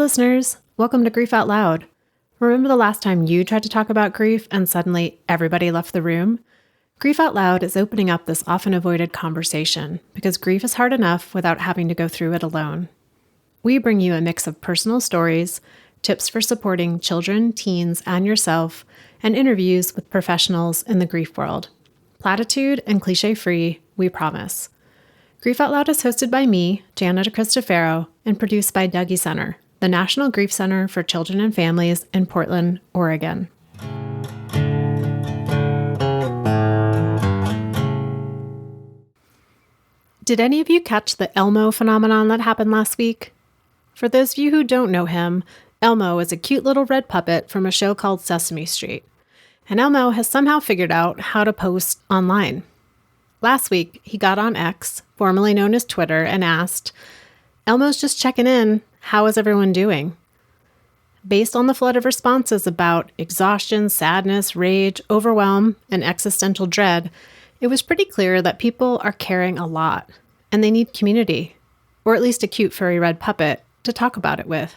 listeners. Welcome to Grief Out Loud. Remember the last time you tried to talk about grief and suddenly everybody left the room? Grief Out Loud is opening up this often avoided conversation because grief is hard enough without having to go through it alone. We bring you a mix of personal stories, tips for supporting children, teens, and yourself, and interviews with professionals in the grief world. Platitude and cliche-free, we promise. Grief Out Loud is hosted by me, Jana Cristofero, and produced by Dougie Center, the National Grief Center for Children and Families in Portland, Oregon. Did any of you catch the Elmo phenomenon that happened last week? For those of you who don't know him, Elmo is a cute little red puppet from a show called Sesame Street. And Elmo has somehow figured out how to post online. Last week, he got on X, formerly known as Twitter, and asked, "Elmo's just checking in. How is everyone doing?" Based on the flood of responses about exhaustion, sadness, rage, overwhelm, and existential dread, it was pretty clear that people are caring a lot, and they need community, or at least a cute furry red puppet, to talk about it with.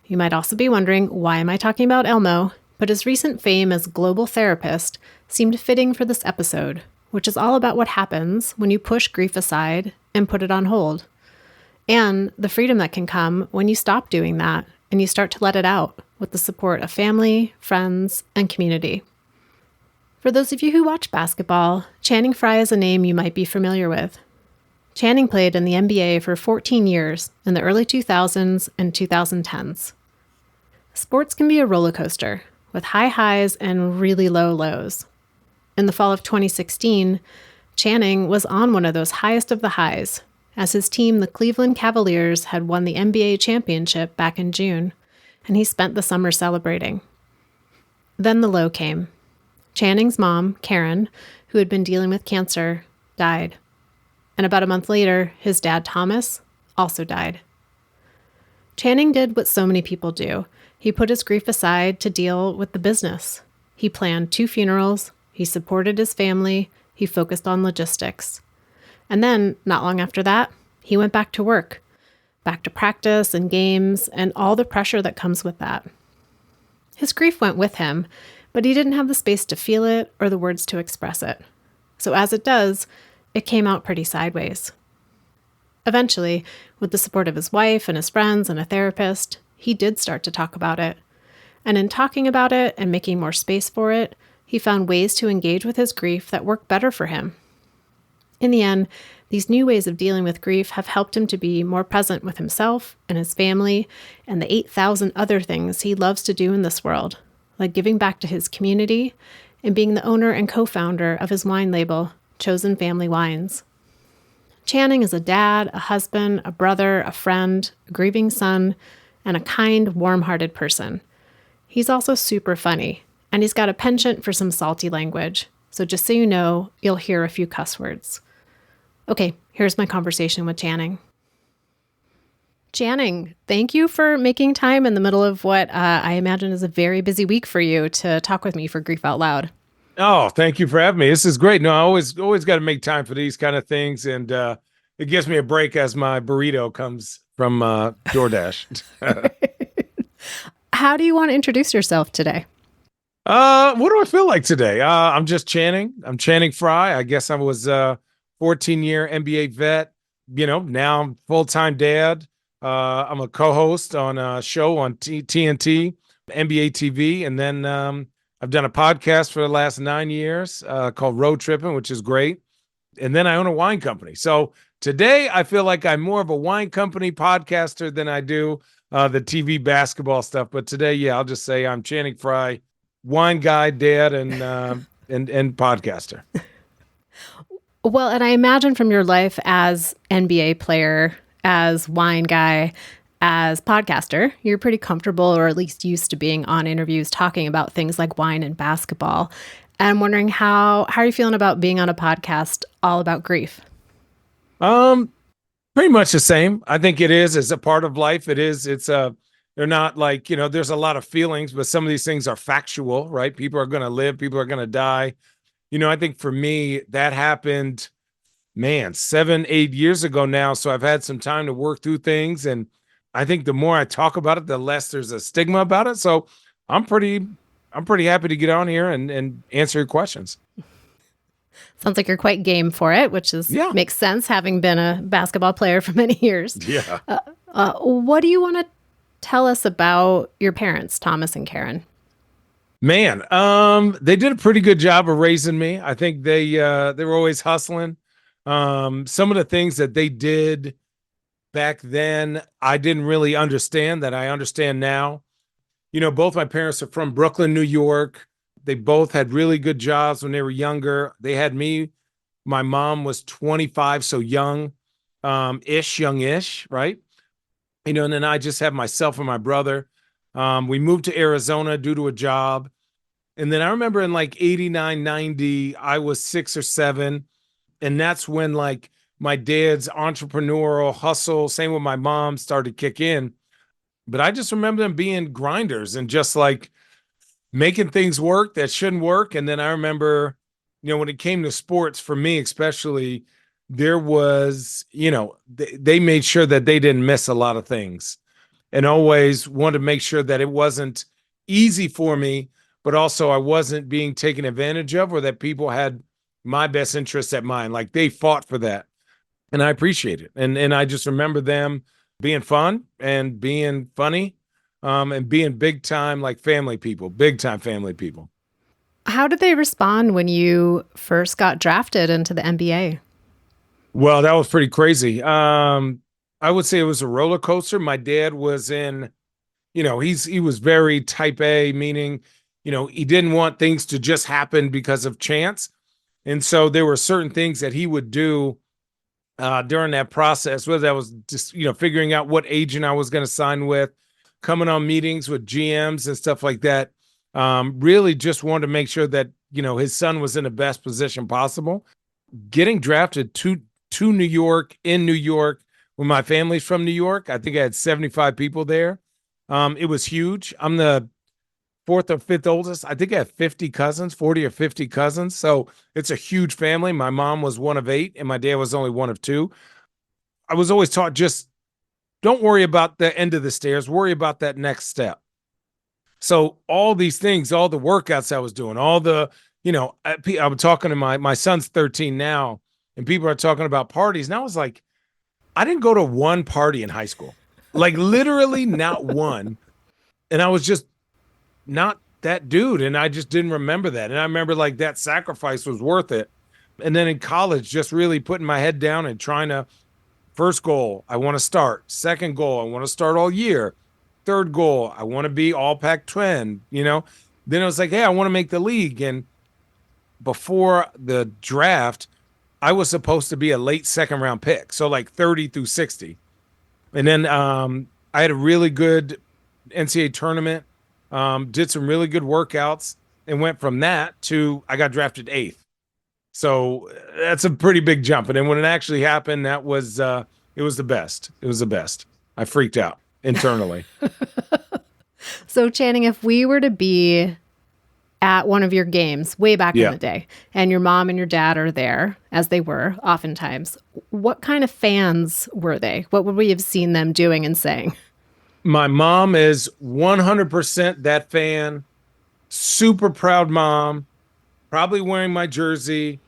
You might also be wondering, why am I talking about Elmo? But his recent fame as global therapist seemed fitting for this episode, which is all about what happens when you push grief aside and put it on hold, and the freedom that can come when you stop doing that and you start to let it out with the support of family, friends, and community. For those of you who watch basketball, Channing Frye is a name you might be familiar with. Channing played in the NBA for 14 years in the early 2000s and 2010s. Sports can be a roller coaster with high highs and really low lows. In the fall of 2016, Channing was on one of those highest of the highs, as his team, the Cleveland Cavaliers, had won the NBA championship back in June, and he spent the summer celebrating. Then the low came. Channing's mom, Karen, who had been dealing with cancer, died. And about a month later, his dad, Thomas, also died. Channing did what so many people do. He put his grief aside to deal with the business. He planned 2 funerals. He supported his family, he focused on logistics. And then, not long after that, he went back to work, back to practice and games and all the pressure that comes with that. His grief went with him, but he didn't have the space to feel it or the words to express it. So as it does, it came out pretty sideways. Eventually, with the support of his wife and his friends and a therapist, he did start to talk about it. And in talking about it and making more space for it, he found ways to engage with his grief that work better for him. In the end, these new ways of dealing with grief have helped him to be more present with himself and his family and the 8,000 other things he loves to do in this world, like giving back to his community and being the owner and co-founder of his wine label, Chosen Family Wines. Channing is a dad, a husband, a brother, a friend, a grieving son, and a kind, warm-hearted person. He's also super funny. And he's got a penchant for some salty language. So just so you know, you'll hear a few cuss words. Okay, here's my conversation with Channing. Channing, thank you for making time in the middle of what I imagine is a very busy week for you to talk with me for Grief Out Loud. Oh, thank you for having me. This is great. No, I always got to make time for these kind of things. And it gives me a break as my burrito comes from DoorDash. How do you want to introduce yourself today? What do I feel like today? I'm just Channing. I'm Channing Frye. I guess I was a 14-year NBA vet. Now I'm full-time dad. I'm a co-host on a show on TNT, NBA TV. And then I've done a podcast for the last 9 years called Road Tripping, which is great. And then I own a wine company. So today I feel like I'm more of a wine company podcaster than I do the TV basketball stuff. But today, yeah, I'll just say I'm Channing Frye, wine guy, dad, and podcaster. Well, and I imagine from your life as NBA player, as wine guy, as podcaster, you're pretty comfortable, or at least used to being on interviews talking about things like wine and basketball. And I'm wondering how are you feeling about being on a podcast all about grief? Pretty much the same. I think it is as a part of life. They're not like, there's a lot of feelings, but some of these things are factual, right? People are going to live, people are going to die. I think for me, that happened, 7, 8 years ago now. So I've had some time to work through things. And I think the more I talk about it, the less there's a stigma about it. So I'm pretty, I'm pretty happy to get on here and answer your questions. Sounds like you're quite game for it, which is Yeah. makes sense, having been a basketball player for many years. Yeah. What do you want to tell us about your parents, Thomas and Karen? Man, they did a pretty good job of raising me. I think they were always hustling. Some of the things that they did back then, I didn't really understand that I understand now. Both my parents are from Brooklyn, New York. They both had really good jobs when they were younger. They had me. My mom was 25, so youngish, right? And then I just had myself and my brother. We moved to Arizona due to a job. And then I remember in like 89, 90, I was 6 or 7. And that's when like my dad's entrepreneurial hustle, same with my mom, started to kick in. But I just remember them being grinders and just like making things work that shouldn't work. And then I remember, when it came to sports, for me especially, there was, they made sure that they didn't miss a lot of things and always wanted to make sure that it wasn't easy for me, but also I wasn't being taken advantage of or that people had my best interests at mind. Like they fought for that. And I appreciate it. And I just remember them being fun and being funny, and being big time like family people, big time family people. How did they respond when you first got drafted into the NBA? Well, that was pretty crazy. I would say it was a roller coaster. My dad was in, he was very type A, meaning, he didn't want things to just happen because of chance. And so there were certain things that he would do during that process, whether that was just, figuring out what agent I was going to sign with, coming on meetings with GMs and stuff like that. Really just wanted to make sure that, his son was in the best position possible. Getting drafted to New York, in New York, when my family's from New York, I think I had 75 people there. It was huge. I'm the fourth or fifth oldest. I think I have 50 cousins, 40 or 50 cousins. So it's a huge family. My mom was one of 8 and my dad was only one of 2. I was always taught, just don't worry about the end of the stairs, worry about that next step. So all these things, all the workouts I was doing, all the, I'm talking to my son's 13 now, and people are talking about parties. And I was like, I didn't go to one party in high school, like literally not one. And I was just not that dude. And I just didn't remember that. And I remember like that sacrifice was worth it. And then in college, just really putting my head down and trying to, first goal, I want to start. Second goal, I want to start all year. Third goal, I want to be all Pac-12, Then I was like, hey, I want to make the league. And before the draft, I was supposed to be a late second round pick. So like 30 through 60. And then I had a really good NCAA tournament, did some really good workouts, and went from that to I got drafted 8th. So that's a pretty big jump. And then when it actually happened, it was the best. It was the best. I freaked out internally. So, Channing, if we were to be at one of your games way back in the day and your mom and your dad are there, as they were oftentimes, what kind of fans were they? What would we have seen them doing and saying? My mom is 100% that fan. Super proud mom, probably wearing my jersey,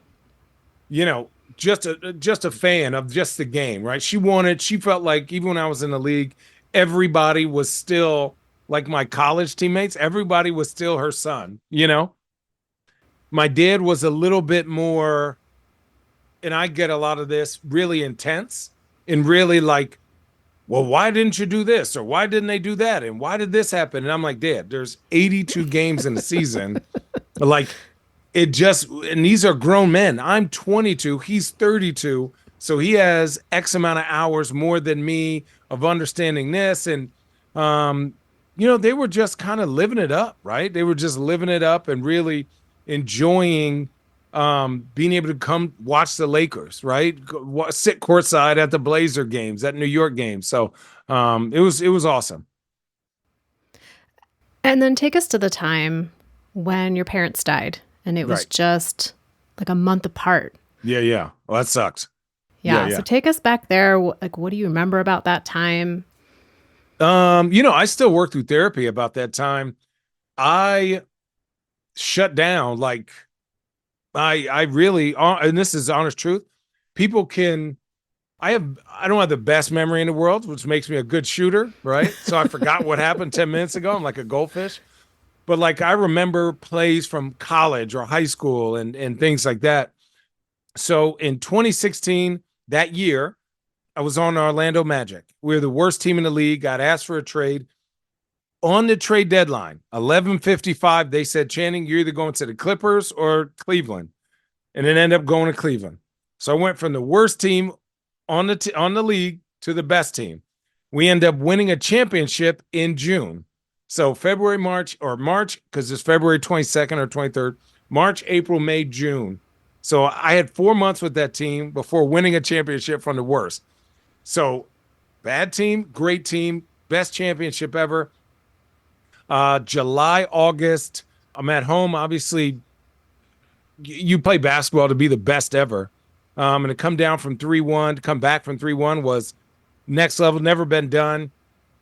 just a fan of just the game, right? She felt like even when I was in the league, everybody was still like my college teammates, everybody was still her son. My dad was a little bit more, and I get a lot of this, really intense and really like, well, why didn't you do this? Or why didn't they do that? And why did this happen? And I'm like, Dad, there's 82 games in the season. Like, and these are grown men. I'm 22, he's 32. So he has X amount of hours more than me of understanding this. And, they were just kind of living it up, right? They were just living it up and really enjoying being able to come watch the Lakers, right? Sit courtside at the Blazer games, at New York games. So it was awesome. And then take us to the time when your parents died and it was Right. just like a month apart. Yeah. Well, that sucks. Yeah. Yeah. So take us back there. Like, what do you remember about that time? I still work through therapy about that time. I shut down. Like I really, and this is honest truth. People can. I don't have the best memory in the world, which makes me a good shooter, right? So I forgot what happened 10 minutes ago. I'm like a goldfish. But like I remember plays from college or high school and things like that. So in 2016, that year, I was on Orlando Magic. We were the worst team in the league. Got asked for a trade on the trade deadline. 11:55. They said, Channing, you're either going to the Clippers or Cleveland, and it ended up going to Cleveland. So I went from the worst team on the league to the best team. We end up winning a championship in June. So February, March, because it's February 22nd or 23rd, March, April, May, June. So I had 4 months with that team before winning a championship from the worst. So bad team, great team, best championship ever. July, August, I'm at home. Obviously, you play basketball to be the best ever. And to come down from 3-1, to come back from 3-1 was next level, never been done.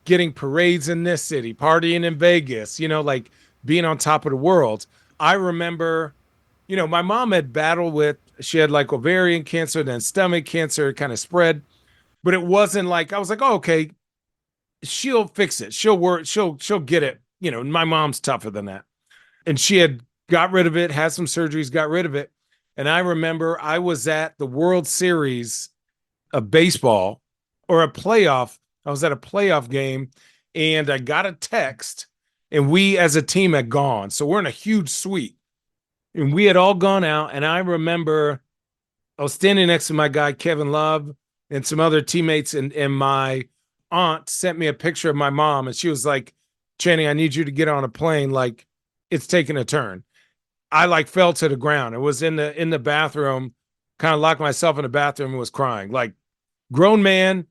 Getting parades in this city, partying in Vegas, like being on top of the world. I remember, my mom had battled she had like ovarian cancer, then stomach cancer, kind of spread, but it wasn't like, I was like, oh, okay, she'll fix it. She'll work, she'll get it. My mom's tougher than that. And she had got rid of it, had some surgeries, got rid of it. And I remember I was at the World Series of baseball or a playoff. I was at a playoff game and I got a text, and we as a team had gone. So we're in a huge suite and we had all gone out. And I remember I was standing next to my guy, Kevin Love, and some other teammates. And my aunt sent me a picture of my mom, and she was like, Channing, I need you to get on a plane. Like, it's taking a turn. I like fell to the ground. It was in the bathroom, kind of locked myself in the bathroom and was crying. Like, grown man,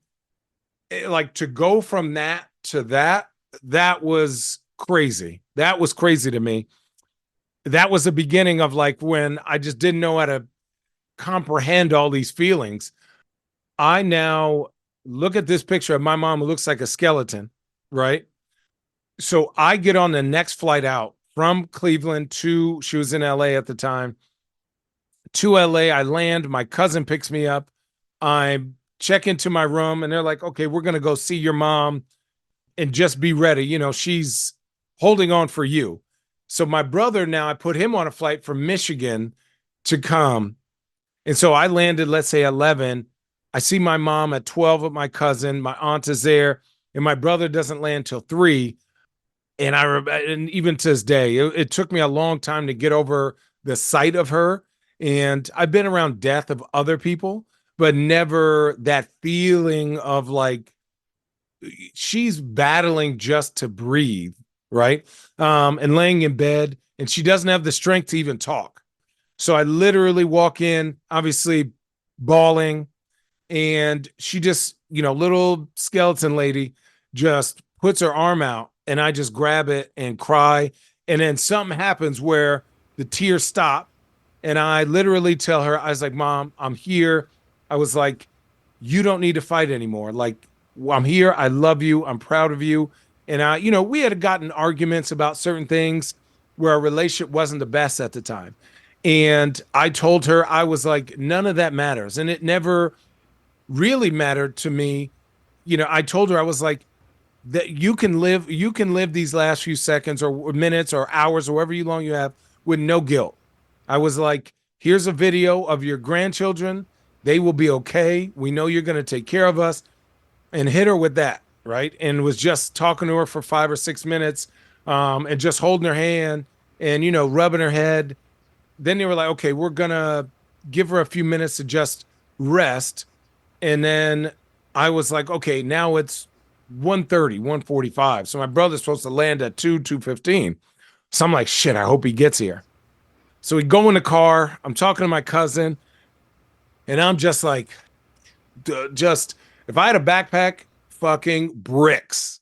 like to go from that to that was crazy. That was crazy to me. That was the beginning of like when I just didn't know how to comprehend all these feelings. I now look at this picture of my mom who looks like a skeleton, right? So I get on the next flight out from Cleveland to, she was in LA at the time, to LA. I land, my cousin picks me up. I check into my room and they're like, okay, we're going to go see your mom and just be ready. She's holding on for you. So my brother, now I put him on a flight from Michigan to come. And so I landed, let's say 11. I see my mom at 12 with my cousin. My aunt is there, and my brother doesn't land till 3. And even to this day, it took me a long time to get over the sight of her. And I've been around death of other people, but never that feeling of like she's battling just to breathe, right? And laying in bed, and she doesn't have the strength to even talk. So I literally walk in, obviously bawling, and she just, little skeleton lady just puts her arm out, and I just grab it and cry. And then something happens where the tears stop. And I literally tell her, I was like, Mom, I'm here. I was like, you don't need to fight anymore. Like, I'm here. I love you. I'm proud of you. And we had gotten arguments about certain things where our relationship wasn't the best at the time. And I told her, I was like, none of that matters. And it never really mattered to me. I told her, I was like, that you can live these last few seconds or minutes or hours or however long you have with no guilt. I was like, here's a video of your grandchildren. They will be okay. We know you're going to take care of us, and hit her with that. Right. And was just talking to her for 5 or 6 minutes, and just holding her hand and, rubbing her head. Then they were like, okay, we're going to give her a few minutes to just rest. And then I was like, okay, now it's 1:30, 1:45. So my brother's supposed to land at 2:15. So I'm like, shit, I hope he gets here. So we go in the car. I'm talking to my cousin, and I'm just like, just if I had a backpack, fucking bricks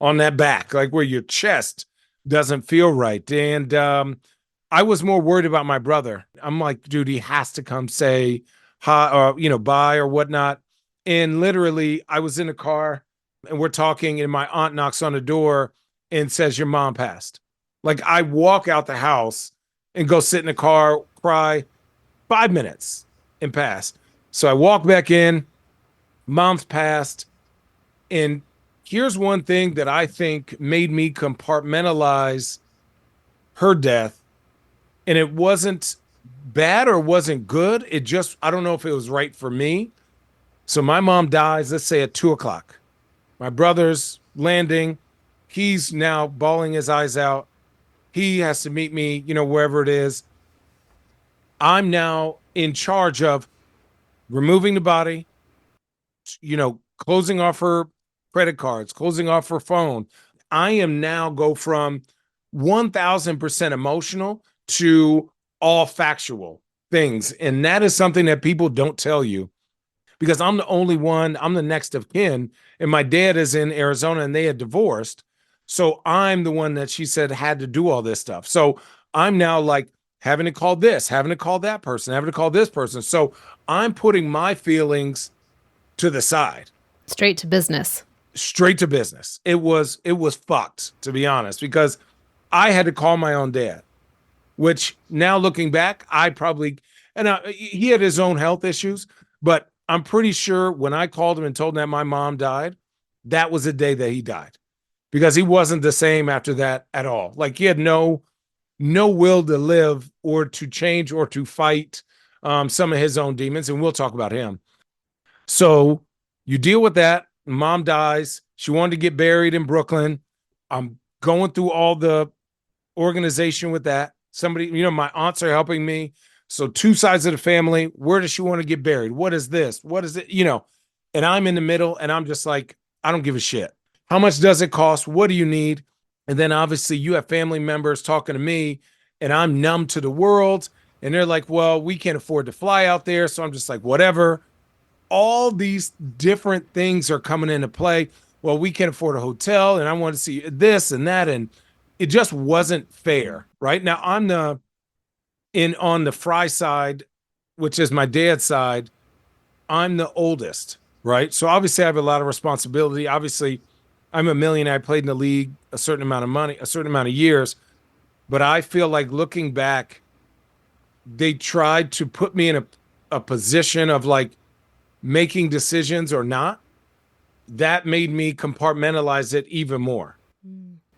on that back, like where your chest doesn't feel right. And I was more worried about my brother. I'm like, dude, he has to come say hi or bye or whatnot. And literally, I was in the car. and we're talking, and my aunt knocks on the door and says, "Your mom passed." Like, I walk out the house and go sit in the car, cry 5 minutes and pass. So I walk back in, mom's passed. And here's one thing that I think made me compartmentalize her death. And it wasn't bad or wasn't good. It just, I don't know if it was right for me. So my mom dies, let's say at 2 o'clock. My brother's landing. He's now bawling his eyes out. He has to meet me, wherever it is. I'm now in charge of removing the body, closing off her credit cards, closing off her phone. I am now go from 1000% emotional to all factual things. And that is something that people don't tell you, because I'm the only one, I'm the next of kin. And my dad is in Arizona and they had divorced. So I'm the one that she said had to do all this stuff. So I'm now like having to call this, having to call that person, having to call this person. So I'm putting my feelings to the side. Straight to business. Straight to business. It was fucked, to be honest, because I had to call my own dad, which now looking back, I probably, and he had his own health issues, but I'm pretty sure when I called him and told him that my mom died, that was the day that he died, because he wasn't the same after that at all. Like, he had no will to live or to change or to fight some of his own demons. And we'll talk about him. So you deal with that. Mom dies. She wanted to get buried in Brooklyn. I'm going through all the organization with that. Somebody, my aunts are helping me. So two sides of the family. Where does she want to get buried? What is this? What is it? And I'm in the middle, and I'm just like, I don't give a shit. How much does it cost? What do you need? And then obviously you have family members talking to me, and I'm numb to the world. And they're like, well, we can't afford to fly out there. So I'm just like, whatever. All these different things are coming into play. Well, we can't afford a hotel, and I want to see this and that. And it just wasn't fair. Right now, I'm on the Frye side, which is my dad's side. I'm the oldest, right? So obviously I have a lot of responsibility. Obviously, I'm a millionaire. I played in the league a certain amount of money, a certain amount of years. But I feel like looking back, they tried to put me in a position of like making decisions or not. That made me compartmentalize it even more.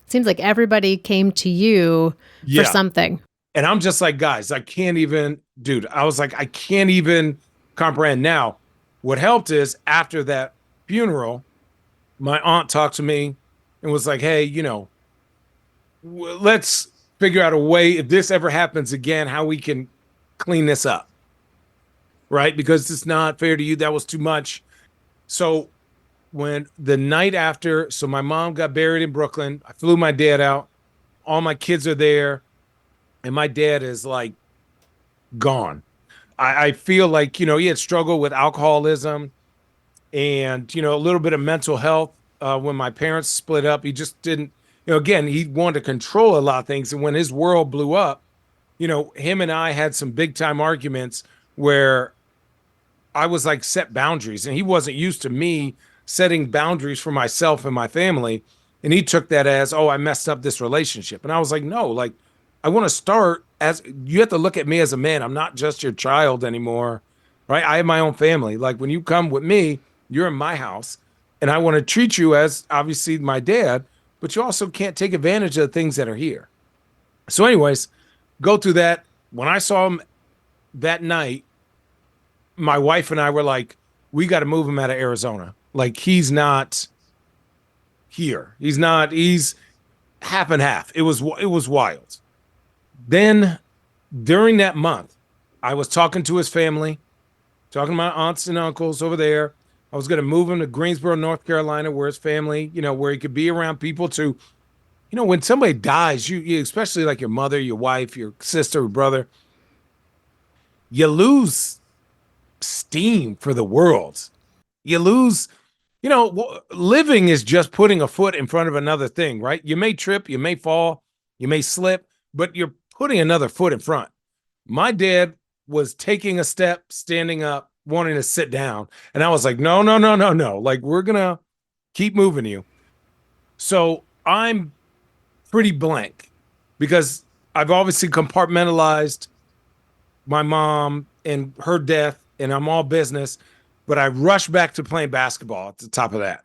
Seems like everybody came to you for something. And I'm just like, guys, I can't even, dude, I was like, I can't even comprehend. Now, what helped is after that funeral, my aunt talked to me and was like, hey, let's figure out a way, if this ever happens again, how we can clean this up. Right? Because it's not fair to you. That was too much. So when the night after, so my mom got buried in Brooklyn, I flew my dad out. All my kids are there. And my dad is like gone. I feel like, he had struggled with alcoholism and, a little bit of mental health. When my parents split up, he just didn't, again, he wanted to control a lot of things. And when his world blew up, him and I had some big time arguments where I was like, set boundaries. And he wasn't used to me setting boundaries for myself and my family. And he took that as, oh, I messed up this relationship. And I was like, no, like, I want to start as, you have to look at me as a man. I'm not just your child anymore, right? I have my own family. Like, when you come with me, you're in my house, and I want to treat you as obviously my dad, but you also can't take advantage of the things that are here. So anyways, go through that. When I saw him that night, my wife and I were like, we got to move him out of Arizona. Like, he's not here. He's half and half. It was wild. Then during that month, I was talking to his family, talking to my aunts and uncles over there. I was going to move him to Greensboro, North Carolina, where his family, where he could be around people to, when somebody dies, you especially like your mother, your wife, your sister, or brother, you lose steam for the world. You lose, living is just putting a foot in front of another thing, right? You may trip, you may fall, you may slip, but you're putting another foot in front. My dad was taking a step, standing up, wanting to sit down. And I was like, no. Like, we're going to keep moving you. So I'm pretty blank because I've obviously compartmentalized my mom and her death, and I'm all business, but I rush back to playing basketball at the top of that.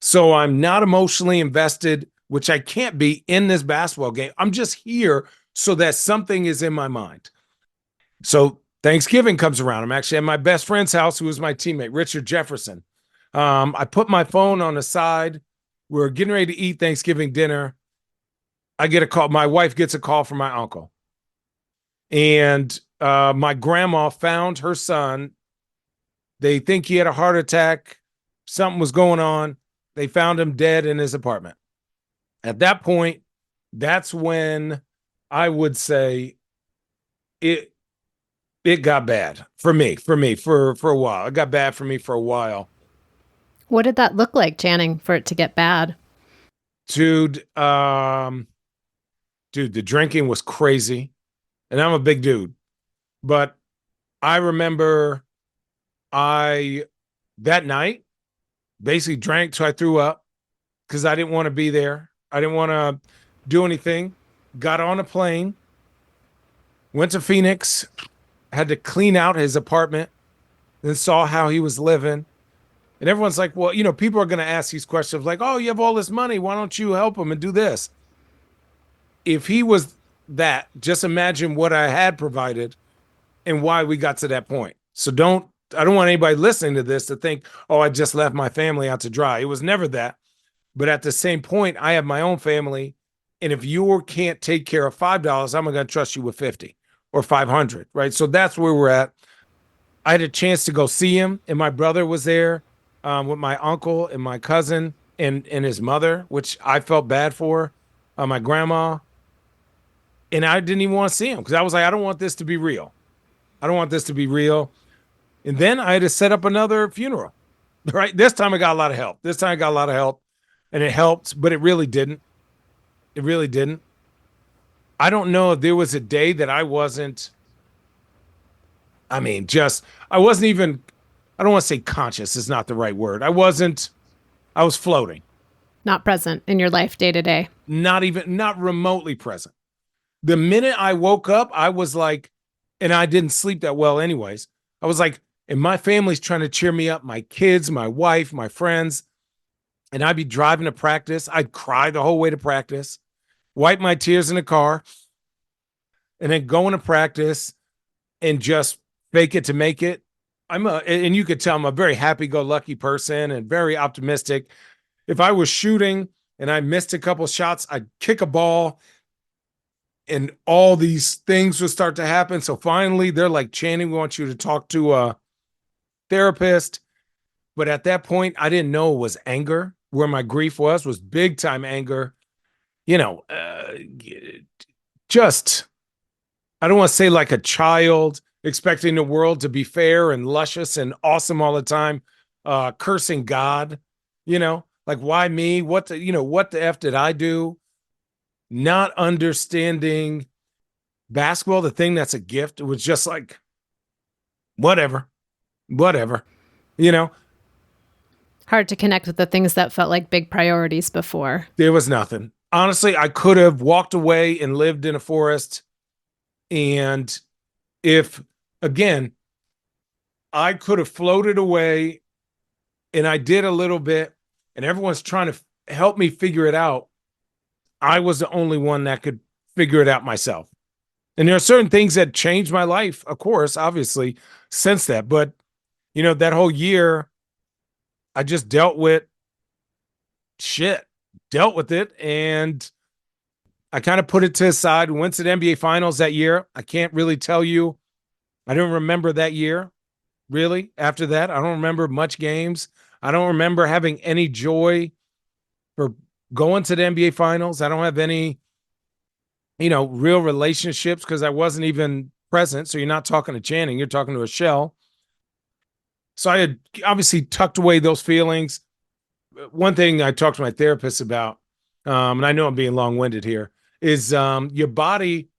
So I'm not emotionally invested, which I can't be in this basketball game. I'm just here so that something is in my mind. So Thanksgiving comes around. I'm actually at my best friend's house, who was my teammate, Richard Jefferson. I put my phone on the side. We're getting ready to eat Thanksgiving dinner. I get a call. My wife gets a call from my uncle. And my grandma found her son. They think he had a heart attack. Something was going on. They found him dead in his apartment. At that point, that's when I would say it it got bad for a while. It got bad for me for a while. What did that look like, Channing, for it to get bad? Dude, dude, the drinking was crazy. And I'm a big dude. But I remember I that night basically drank till I threw up because I didn't want to be there. I didn't want to do anything. Got on a plane, went to Phoenix, had to clean out his apartment, then saw how he was living. And everyone's like, well, people are going to ask these questions like, oh, you have all this money. Why don't you help him and do this? If he was that, just imagine what I had provided and why we got to that point. So I don't want anybody listening to this to think, oh, I just left my family out to dry. It was never that. But at the same point, I have my own family. And if you can't take care of $5, I'm going to trust you with 50 or 500, right? So that's where we're at. I had a chance to go see him, and my brother was there with my uncle and my cousin and his mother, which I felt bad for, my grandma. And I didn't even want to see him because I was like, I don't want this to be real. I don't want this to be real. And then I had to set up another funeral, right? This time I got a lot of help. This time I got a lot of help, and it helped, but it really didn't. It really didn't. I don't know if there was a day that I wasn't, I wasn't even, I don't want to say conscious is not the right word. I was floating, Not present in your life day to day. not remotely present. The minute I woke up, I was like, and I didn't sleep that well anyways. I was like, and my family's trying to cheer me up, my kids, my wife, my friends. And I'd be driving to practice. I'd cry the whole way to practice, wipe my tears in the car, and then go into practice and just fake it to make it. And you could tell I'm a very happy-go-lucky person and very optimistic. If I was shooting and I missed a couple shots, I'd kick a ball and all these things would start to happen. So finally, they're like, Channing, we want you to talk to a therapist. But at that point, I didn't know it was anger. Where my grief was big time anger. You know, just, I don't want to say like a child expecting the world to be fair and luscious and awesome all the time, cursing God, like why me? What the F did I do? Not understanding basketball, the thing that's a gift. It was just like, whatever, whatever, you know, Hard to connect with the things that felt like big priorities before. there was nothing. Honestly, I could have walked away and lived in a forest. And if, again, I could have floated away and I did a little bit, and everyone's trying to help me figure it out, I was the only one that could figure it out myself. And there are certain things that changed my life, of course, obviously, since that. But, that whole year, I just dealt with dealt with it. And I kind of put it to the side. We went to the NBA Finals that year. I can't really tell you. I don't remember that year, really, after that. I don't remember much games. I don't remember having any joy for going to the NBA Finals. I don't have any, real relationships because I wasn't even present. So you're not talking to Channing, you're talking to a shell. So I had obviously tucked away those feelings. One thing I talked to my therapist about, and I know I'm being long-winded here, is your body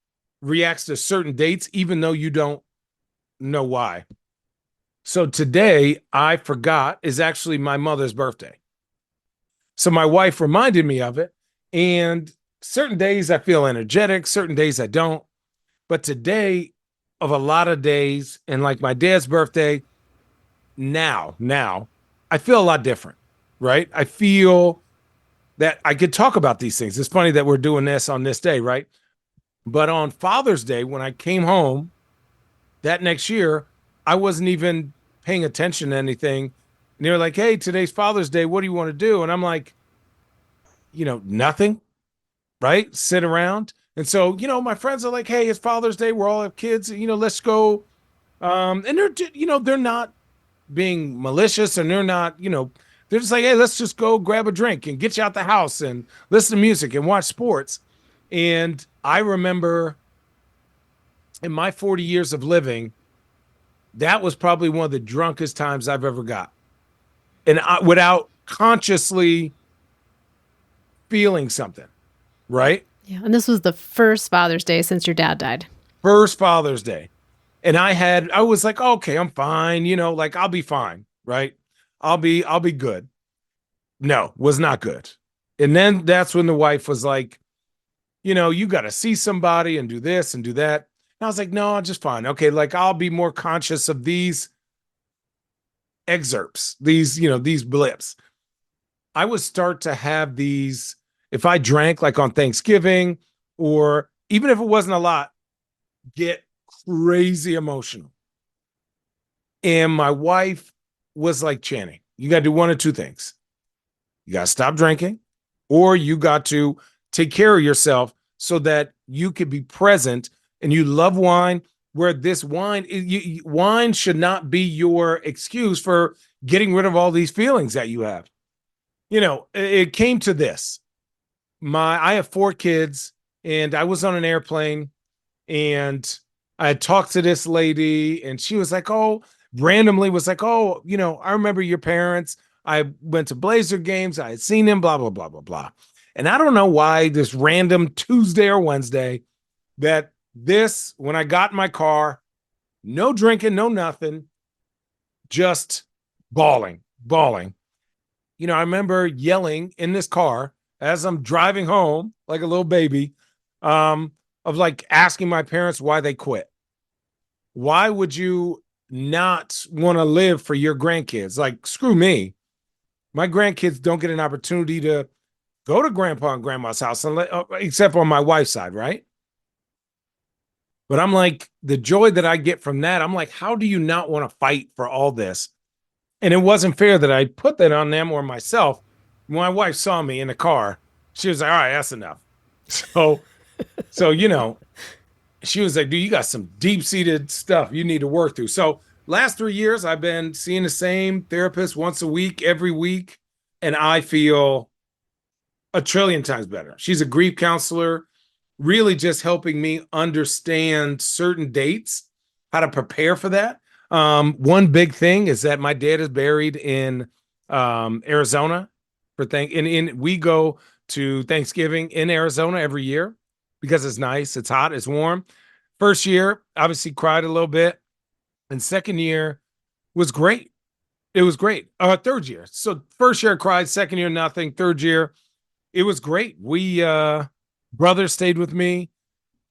reacts to certain dates, even though you don't know why. So today, I forgot, is actually my mother's birthday. So my wife reminded me of it. And certain days I feel energetic, certain days I don't. But today, of a lot of days, and like my dad's birthday, now, I feel a lot different, right? I feel that I could talk about these things. It's funny that we're doing this on this day, right? But on Father's Day, when I came home that next year, I wasn't even paying attention to anything. And they were like, hey, today's Father's Day. What do you want to do? And I'm like, nothing, right? Sit around. And so, my friends are like, hey, it's Father's Day. We're all have kids. Let's go. And they're not being malicious and they're not, they're just like, hey, let's just go grab a drink and get you out the house and listen to music and watch sports. And I remember in my 40 years of living, that was probably one of the drunkest times I've ever got. And without consciously feeling something, right? Yeah. And this was the first Father's Day since your dad died. First Father's Day. And I was like, okay, I'm fine, like I'll be fine, right? I'll be good. No, was not good. And then that's when the wife was like, you got to see somebody and do this and do that. And I was like, no, I'm just fine. Okay, like I'll be more conscious of these excerpts, these blips. I would start to have these, if I drank like on Thanksgiving, or even if it wasn't a lot, get crazy emotional. And my wife was like, Channing, you got to do one of two things. You got to stop drinking, or you got to take care of yourself so that you could be present. And you love wine, where this wine should not be your excuse for getting rid of all these feelings that you have. It came to this. I have 4 kids, and I was on an airplane, and I had talked to this lady, and she was like, oh, randomly was like, oh, I remember your parents. I went to Blazer games. I had seen them, blah, blah, blah, blah, blah. And I don't know why this random Tuesday or Wednesday when I got in my car, no drinking, no nothing, just bawling. I remember yelling in this car as I'm driving home like a little baby, of like asking my parents why they quit. Why would you not want to live for your grandkids? Like, screw me. My grandkids don't get an opportunity to go to grandpa and grandma's house except on my wife's side, right? But I'm like, the joy that I get from that, I'm like, how do you not want to fight for all this? And it wasn't fair that I put that on them or myself. When my wife saw me in the car, she was like, all right, that's enough. So, she was like, dude, you got some deep-seated stuff you need to work through. So last 3 years, I've been seeing the same therapist once a week, every week. And I feel a trillion times better. She's a grief counselor, really just helping me understand certain dates, how to prepare for that. One big thing is that my dad is buried in Arizona and we go to Thanksgiving in Arizona every year because it's nice, it's hot, it's warm. First year, obviously cried a little bit, and second year was great. It was great. Third year. So first year I cried, second year nothing, third year it was great. We brother stayed with me.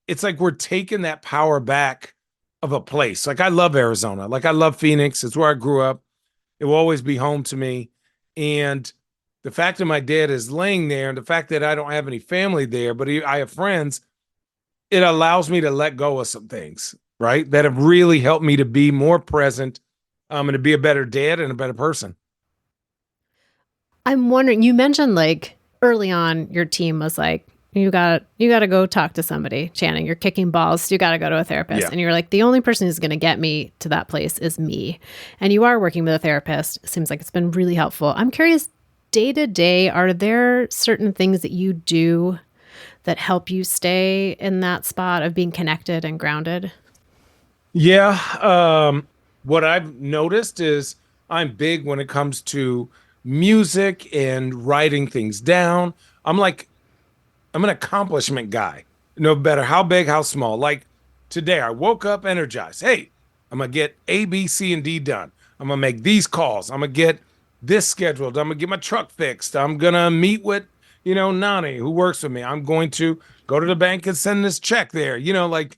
It's like we're taking that power back of a place. Like I love Arizona. Like I love Phoenix. It's where I grew up. It will always be home to me. And the fact that my dad is laying there and the fact that I don't have any family there, but I have friends, it allows me to let go of some things, right? That have really helped me to be more present, and to be a better dad and a better person. I'm wondering, you mentioned like early on your team was like, you got to go talk to somebody. Channing, you're kicking balls. You got to go to a therapist. Yeah. And you're like, the only person who's going to get me to that place is me. And you are working with a therapist. It seems like it's been really helpful. I'm curious, day to day, are there certain things that you do that help you stay in that spot of being connected and grounded? Yeah. What I've noticed is I'm big when it comes to music and writing things down. I'm an accomplishment guy. No matter how big, how small. Like today, I woke up energized. Hey, I'm going to get A, B, C, and D done. I'm going to make these calls. I'm going to get this scheduled. I'm gonna get my truck fixed. I'm gonna meet with, Nani, who works with me. I'm going to go to the bank and send this check there. Like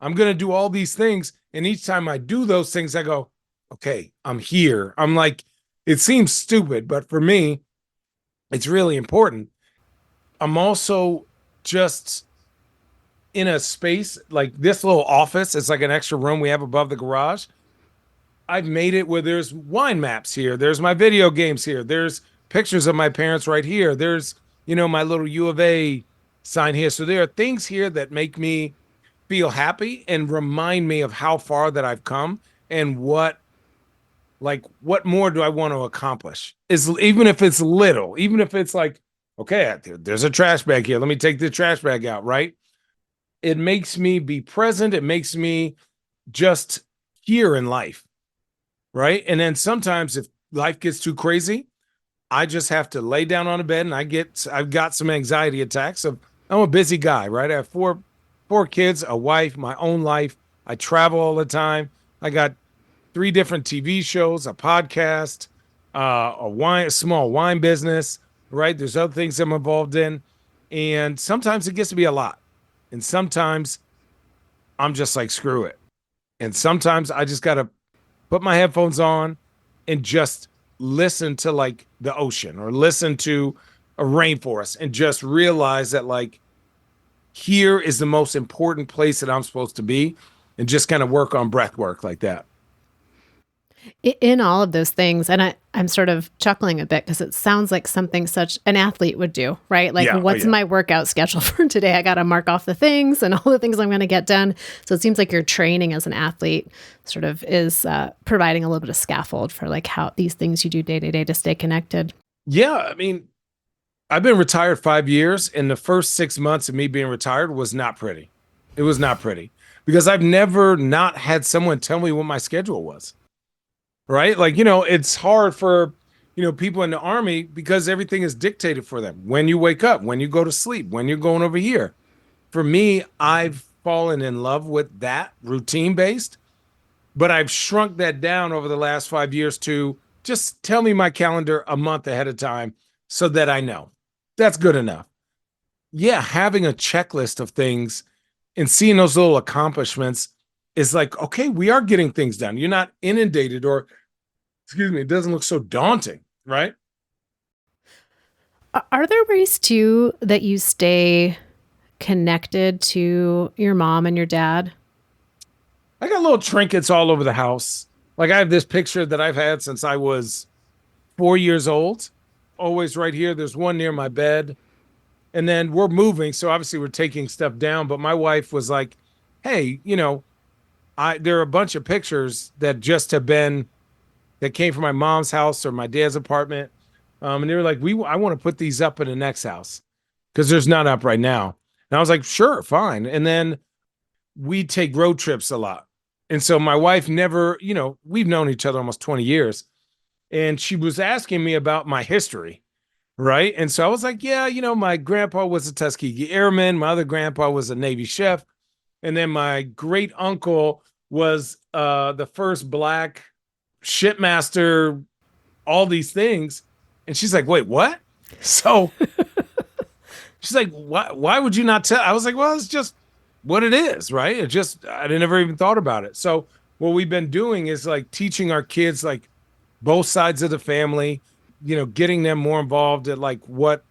I'm gonna do all these things. And each time I do those things, I go, okay, I'm here. I'm like, it seems stupid, but for me, it's really important. I'm also just in a space like this little office. It's like an extra room we have above the garage. I've made it where there's wine maps here. There's my video games here. There's pictures of my parents right here. There's, my little U of A sign here. So there are things here that make me feel happy and remind me of how far that I've come and what more do I want to accomplish? Is even if it's little, even if it's like, okay, there's a trash bag here. Let me take the trash bag out, right? It makes me be present. It makes me just here in life, right? And then sometimes if life gets too crazy, I just have to lay down on a bed and I've got some anxiety attacks of I'm a busy guy, right? I have four kids, a wife, my own life. I travel all the time. I got three different TV shows, a podcast, a small wine business, right? There's other things I'm involved in. And sometimes it gets to be a lot. And sometimes I'm just like, screw it. And sometimes I just got to put my headphones on and just listen to like the ocean or listen to a rainforest and just realize that like here is the most important place that I'm supposed to be and just kind of work on breath work like that. In all of those things, and I'm sort of chuckling a bit because it sounds like something such an athlete would do, right? Like, Yeah. Oh, what's yeah. my workout schedule for today? I got to mark off the things and all the things I'm going to get done. So it seems like your training as an athlete sort of is providing a little bit of scaffold for like how these things you do day to day to stay connected. Yeah. I mean, I've been retired 5 years, and the first 6 months of me being retired was not pretty. It was not pretty because I've never not had someone tell me what my schedule was. Right? Like, it's hard for, people in the army because everything is dictated for them. When you wake up, when you go to sleep, when you're going over here. For me, I've fallen in love with that routine based, but I've shrunk that down over the last 5 years to just tell me my calendar a month ahead of time so that I know. That's good enough. Yeah, having a checklist of things and seeing those little accomplishments is like, okay, we are getting things done. You're not inundated or, excuse me, it doesn't look so daunting, right? Are there ways too that you stay connected to your mom and your dad? I got little trinkets all over the house. Like I have this picture that I've had since I was 4 years old, always right here. There's one near my bed. And then we're moving. So obviously we're taking stuff down. But my wife was like, hey, there are a bunch of pictures that just have been that came from my mom's house or my dad's apartment. And they were like, I want to put these up in the next house because there's none up right now. And I was like, sure, fine. And then we take road trips a lot. And so my wife never, we've known each other almost 20 years. And she was asking me about my history. Right. And so I was like, yeah, my grandpa was a Tuskegee Airman. My other grandpa was a Navy chef. And then my great uncle was the first black shipmaster, all these things. And she's like, wait, what? So she's like, why would you not tell? I was like, well, it's just what it is, right? I never even thought about it. So what we've been doing is like teaching our kids like both sides of the family, getting them more involved at like what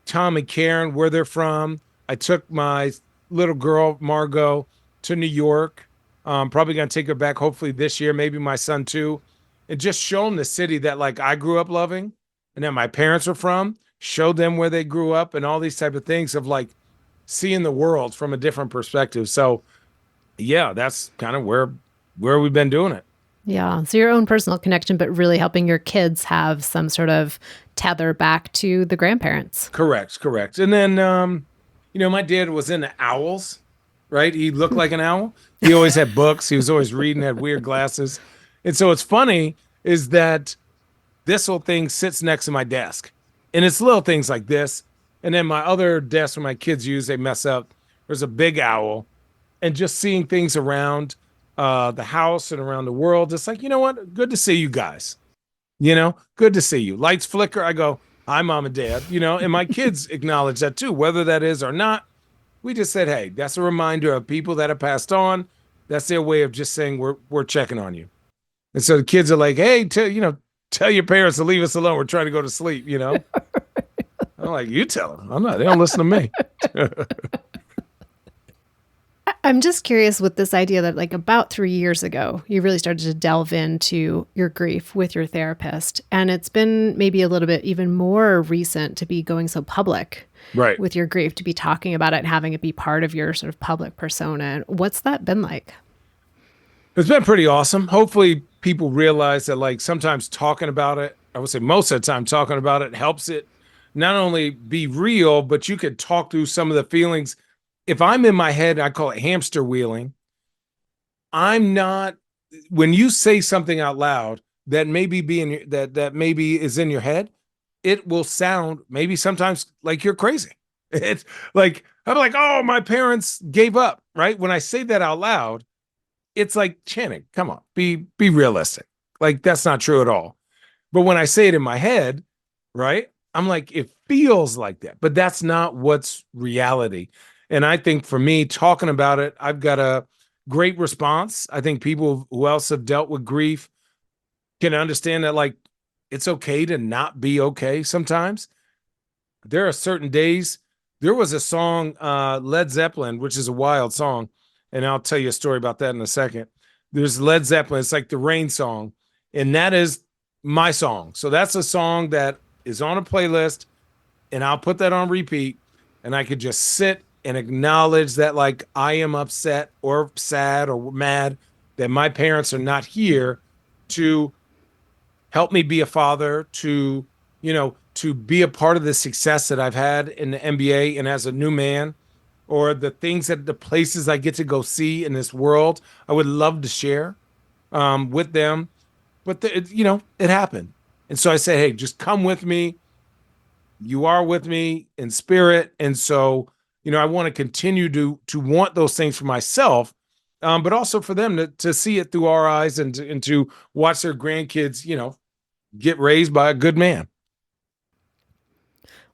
Tom and Karen, where they're from. I took my little girl, Margot, to New York. Probably going to take her back hopefully this year, maybe my son too, and just show them the city that like I grew up loving and that my parents are from, show them where they grew up and all these type of things of like seeing the world from a different perspective. So yeah, that's kind of where we've been doing it. Yeah. So your own personal connection, but really helping your kids have some sort of tether back to the grandparents. Correct. And then, my dad was into owls, right? He looked like an owl. He always had books. He was always reading, had weird glasses. And so it's funny is that this whole thing sits next to my desk. And it's little things like this. And then my other desk where my kids use, they mess up. There's a big owl. And just seeing things around the house and around the world, it's like, you know what? Good to see you guys. Good to see you. Lights flicker. I go, hi, mom and dad, and my kids acknowledge that too, whether that is or not. We just said, hey, that's a reminder of people that have passed on. That's their way of just saying we're checking on you. And so the kids are like, hey, tell your parents to leave us alone. We're trying to go to sleep. I'm like, you tell them. I'm not, they don't listen to me. I'm just curious with this idea that, like, about 3 years ago, you really started to delve into your grief with your therapist. And it's been maybe a little bit even more recent to be going so public Right. with your grief, to be talking about it and having it be part of your sort of public persona. And what's that been like? It's been pretty awesome. Hopefully people realize that, like, sometimes talking about it, I would say most of the time talking about it helps it not only be real, but you could talk through some of the feelings. If I'm in my head, I call it hamster wheeling. I'm not, when you say something out loud that maybe that maybe is in your head, it will sound maybe sometimes like you're crazy. It's like, I'm like, oh, my parents gave up, right? When I say that out loud, it's like, Channing, come on, be realistic. Like, that's not true at all. But when I say it in my head, right, I'm like, it feels like that, but that's not what's reality. And I think for me, talking about it, I've got a great response. I think people who else have dealt with grief can understand that, like, it's okay to not be okay sometimes. There are certain days. There was a song, Led Zeppelin, which is a wild song, and I'll tell you a story about that in a second. There's Led Zeppelin. It's like the rain song, and that is my song. So that's a song that is on a playlist, and I'll put that on repeat, and I could just sit and acknowledge that, like, I am upset or sad or mad that my parents are not here to help me be a father, to be a part of the success that I've had in the NBA and as a new man, or the places I get to go see in this world. I would love to share with them, but it happened. And so I said, hey, just come with me. You are with me in spirit. And so, I want to continue to want those things for myself, but also for them to see it through our eyes, and to watch their grandkids, get raised by a good man.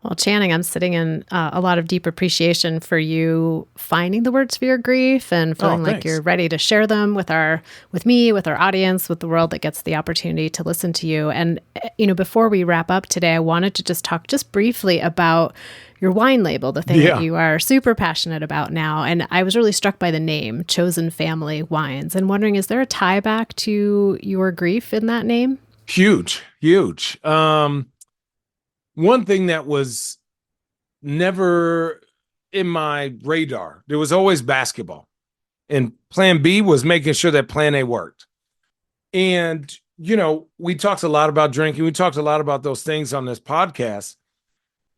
Well, Channing, I'm sitting in a lot of deep appreciation for you finding the words for your grief and feeling like you're ready to share them with me, with our audience, with the world that gets the opportunity to listen to you. And, before we wrap up today, I wanted to just talk just briefly about your wine label, the thing that you are super passionate about now. And I was really struck by the name, Chosen Family Wines, and wondering, is there a tie back to your grief in that name? Huge. One thing that was never in my radar, there was always basketball. And plan B was making sure that plan A worked. And, we talked a lot about drinking. We talked a lot about those things on this podcast.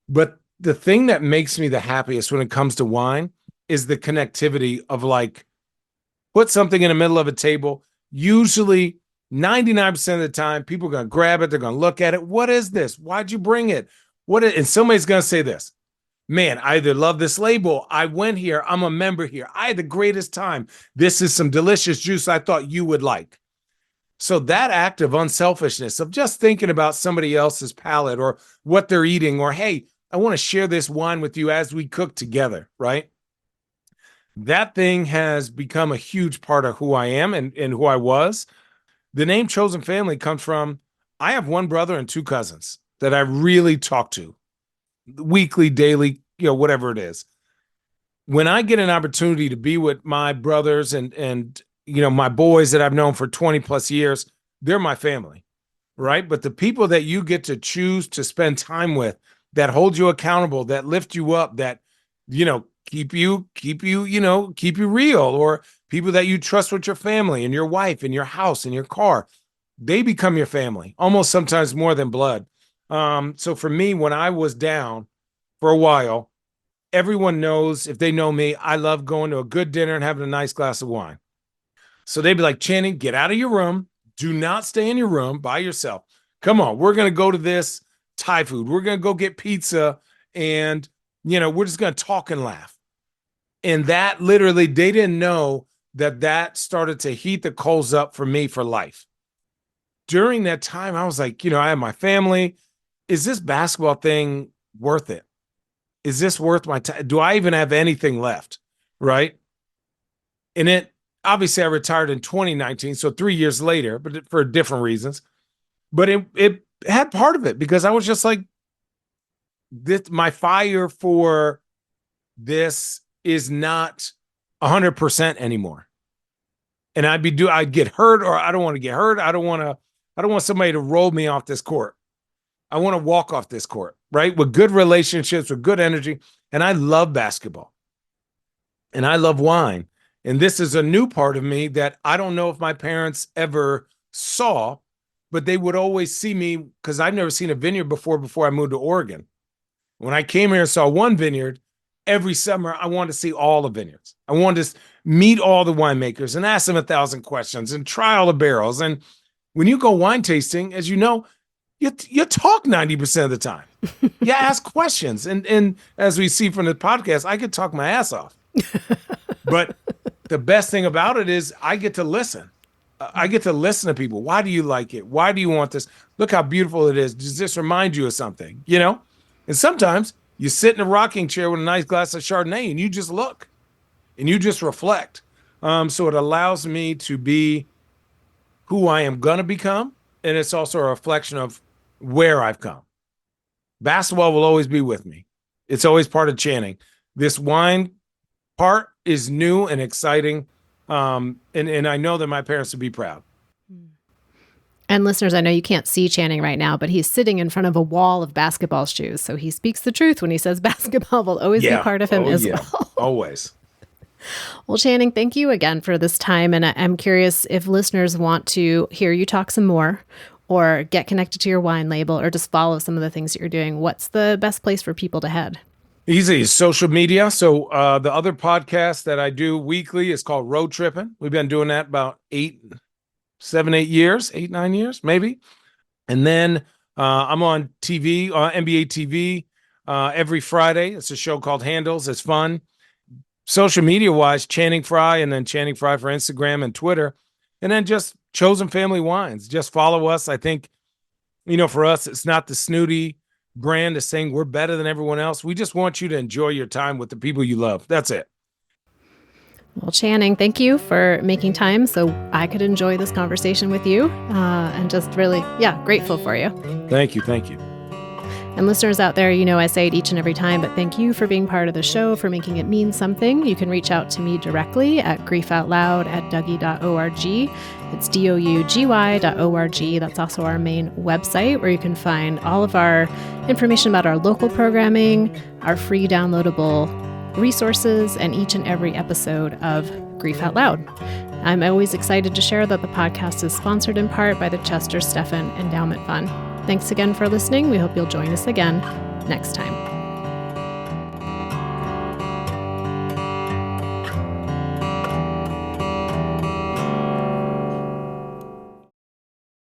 But the thing that makes me the happiest when it comes to wine is the connectivity of, like, put something in the middle of a table. Usually 99% of the time, people are going to grab it. They're going to look at it. What is this? Why'd you bring it? And somebody's going to say this, man, I either love this label. I went here. I'm a member here. I had the greatest time. This is some delicious juice I thought you would like. So that act of unselfishness, of just thinking about somebody else's palate or what they're eating, or, hey, I want to share this wine with you as we cook together, right? That thing has become a huge part of who I am and who I was. The name Chosen Family comes from, I have one brother and two cousins that I really talk to weekly, daily, whatever it is. When I get an opportunity to be with my brothers and my boys that I've known for 20 plus years, they're my family, right? But the people that you get to choose to spend time with, that hold you accountable, that lift you up, that, keep you real, or people that you trust with your family and your wife and your house and your car, they become your family, almost sometimes more than blood. So for me, when I was down for a while, everyone knows, if they know me, I love going to a good dinner and having a nice glass of wine. So they'd be like, Channing, get out of your room. Do not stay in your room by yourself. Come on, we're going to go to this Thai food. We're going to go get pizza, and, we're just going to talk and laugh. And that literally, they didn't know that started to heat the coals up for me for life. during that time, I was like, I have my family. Is this basketball thing worth it? Is this worth my time? Do I even have anything left? Right. And obviously I retired in 2019. So 3 years later, but for different reasons. But it had part of it because I was just like, my fire for this is not 100% anymore. And I'd get hurt, or I don't want to get hurt. I don't want somebody to roll me off this court. I want to walk off this court, right? With good relationships, with good energy. And I love basketball and I love wine. And this is a new part of me that I don't know if my parents ever saw, but they would always see me because I've never seen a vineyard before I moved to Oregon. When I came here and saw one vineyard, every summer I wanted to see all the vineyards. I wanted to meet all the winemakers and ask them 1,000 questions and try all the barrels. And when you go wine tasting, as you know, you talk 90% of the time. You ask questions. And as we see from the podcast, I could talk my ass off. But the best thing about it is I get to listen. I get to listen to people. Why do you like it? Why do you want this? Look how beautiful it is. Does this remind you of something? And sometimes you sit in a rocking chair with a nice glass of Chardonnay and you just look and you just reflect. So it allows me to be who I am going to become. And it's also a reflection of where I've come. Basketball will always be with me. It's always part of Channing. This wine part is new and exciting. And I know that my parents would be proud. And listeners, I know you can't see Channing right now, but he's sitting in front of a wall of basketball shoes. So he speaks the truth when he says basketball will always be part of him as well. Always. Well, Channing, thank you again for this time. And I'm curious if listeners want to hear you talk some more or get connected to your wine label or just follow some of the things that you're doing. What's the best place for people to head? Easy. Social media. So the other podcast that I do weekly is called Road Tripping. We've been doing that about 8, 9 years, maybe. And then I'm on TV, NBA TV every Friday. It's a show called Handles. It's fun. Social media wise, Channing Frye, and then Channing Frye for Instagram and Twitter. And then just Chosen Family Wines. Just follow us. I think, for us, it's not the snooty brand is saying we're better than everyone else. We just want you to enjoy your time with the people you love. That's it. Well, Channing, thank you for making time so I could enjoy this conversation with you and just really, grateful for you. Thank you. And listeners out there, I say it each and every time, but thank you for being part of the show, for making it mean something. You can reach out to me directly at griefoutloud@dougie.org. It's dougy.org. That's also our main website where you can find all of our information about our local programming, our free downloadable resources, and each and every episode of Grief Out Loud. I'm always excited to share that the podcast is sponsored in part by the Chester Stephan Endowment Fund. Thanks again for listening. We hope you'll join us again next time.